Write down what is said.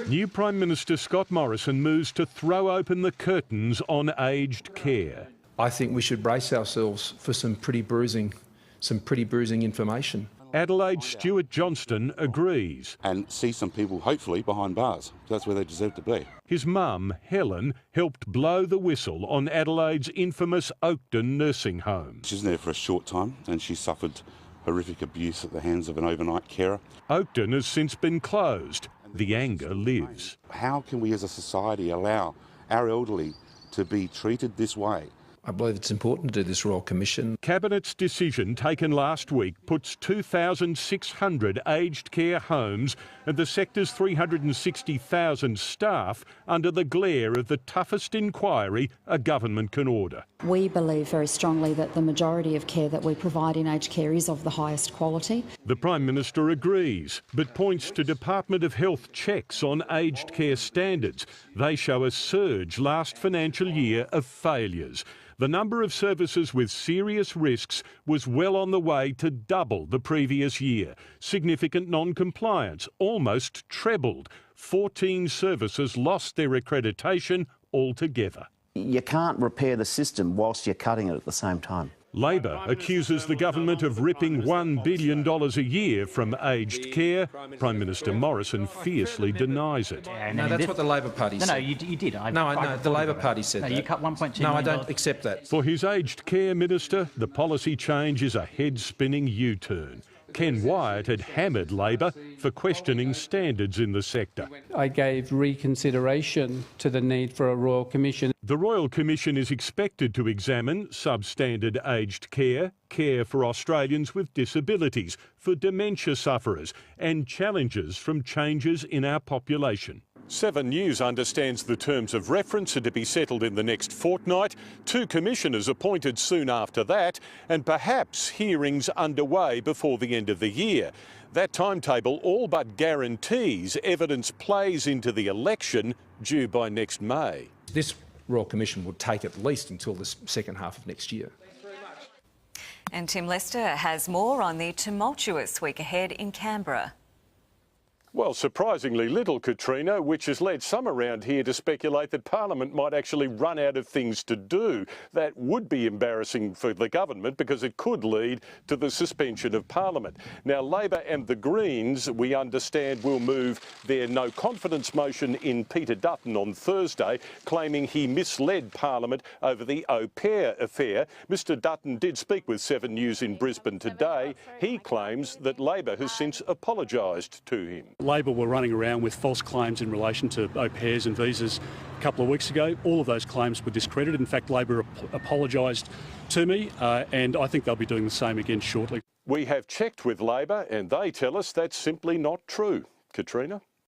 New Prime Minister Scott Morrison moves to throw open the curtains on aged care. I think we should brace ourselves for some pretty bruising information. Adelaide's Stuart Johnston agrees. And see some people, hopefully, behind bars. That's where they deserve to be. His mum, Helen, helped blow the whistle on Adelaide's infamous Oakden nursing home. She's there for a short time and she suffered horrific abuse at the hands of an overnight carer. Oakden has since been closed. The anger lives. How can we as a society allow our elderly to be treated this way? I believe it's important to do this Royal Commission. Cabinet's decision taken last week puts 2,600 aged care homes and the sector's 360,000 staff under the glare of the toughest inquiry a government can order. We believe very strongly that the majority of care that we provide in aged care is of the highest quality. The Prime Minister agrees, but points to Department of Health checks on aged care standards. They show a surge last financial year of failures. The number of services with serious risks was well on the way to double the previous year. Significant non-compliance almost trebled. 14 services lost their accreditation altogether. You can't repair the system whilst you're cutting it at the same time. Labor accuses the government of ripping $1 billion a year from aged care. Prime Minister Morrison fiercely denies it. No, that's what the Labor Party said. No, you did. No, the Labor Party said that. You cut $1.2 million. No, I don't accept that. For his aged care minister, the policy change is a head-spinning U-turn. Ken Wyatt had hammered Labor for questioning standards in the sector. I gave reconsideration to the need for a Royal Commission. The Royal Commission is expected to examine substandard aged care, care for Australians with disabilities, for dementia sufferers, and challenges from changes in our population. 7 News understands the terms of reference are to be settled in the next fortnight, 2 commissioners appointed soon after that, and perhaps hearings underway before the end of the year. That timetable all but guarantees evidence plays into the election due by next May. This Royal Commission would take at least until the second half of next year. And Tim Lester has more on the tumultuous week ahead in Canberra. Well, surprisingly little, Katrina, which has led some around here to speculate that Parliament might actually run out of things to do. That would be embarrassing for the government because it could lead to the suspension of Parliament. Now, Labor and the Greens, we understand, will move their no confidence motion in Peter Dutton on Thursday, claiming he misled Parliament over the au pair affair. Mr Dutton did speak with 7 News in Brisbane today. He claims that Labor has since apologised to him. Labor were running around with false claims in relation to au pairs and visas a couple of weeks ago. All of those claims were discredited. In fact, Labor apologised to me, and I think they'll be doing the same again shortly. We have checked with Labor and they tell us that's simply not true. Katrina?